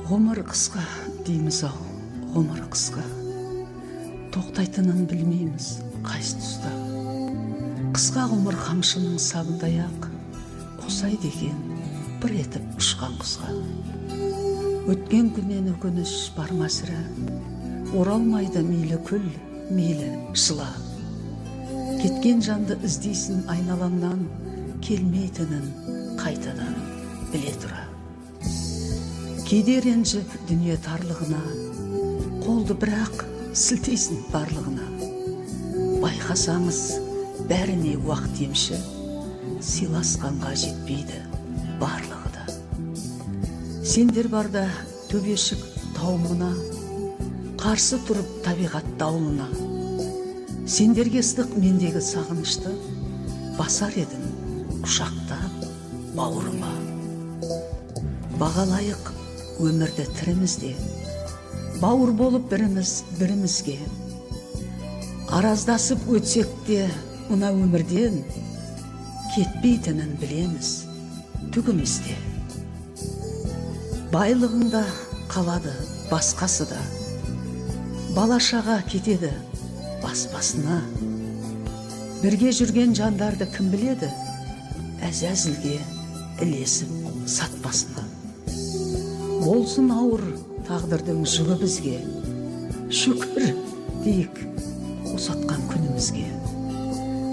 Ғұмыр қысқа дейміз ау, ғұмыр қысқа. Тоқтайтынын білмейміз қайсы тұста. Қысқа ғұмыр қамшының сабындай ақ, ұқсайды екен бір етіп ұшқан құсқа. Өткен күннен өкініш бар ма сірә, оралмайды мейлі күл, мейлі жыла. Кеткен жанды іздейсің айналаңнан, келмейтінін қайтадан біле тұра. Кейде ренжіп дүние тарлығына, қолды бірақ сілтейсің барлығына. Байқасаңыз бәріне уақыт емші, сыйласқанға жетпейді барлығы да. Сендер барда төбешік тауымына, қарсы тұрып табиғат дауылына. Сендерге ыстық мендегі сағынышты, басар едім құшақтап бауырыма. Бағалайық өмірді тірімізде, бауыр болып біріміз бірімізге. Араздасып өтсек те мына өмірден, кетпейтінін білеміз түгімізде. Байлығында қалады басқасы да, балашаға кетеді бас-басына. Бірге жүрген жандарды кім біледі, әзәзілге ілесіп сатпасына. Болсын ауыр тағдырдың жүгі бізге, шүкір дейік ұсатқан күнімізге.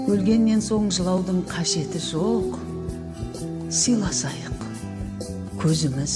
Өлгеннен соң жылаудың қажеті жоқ, сыйласайық көзіміз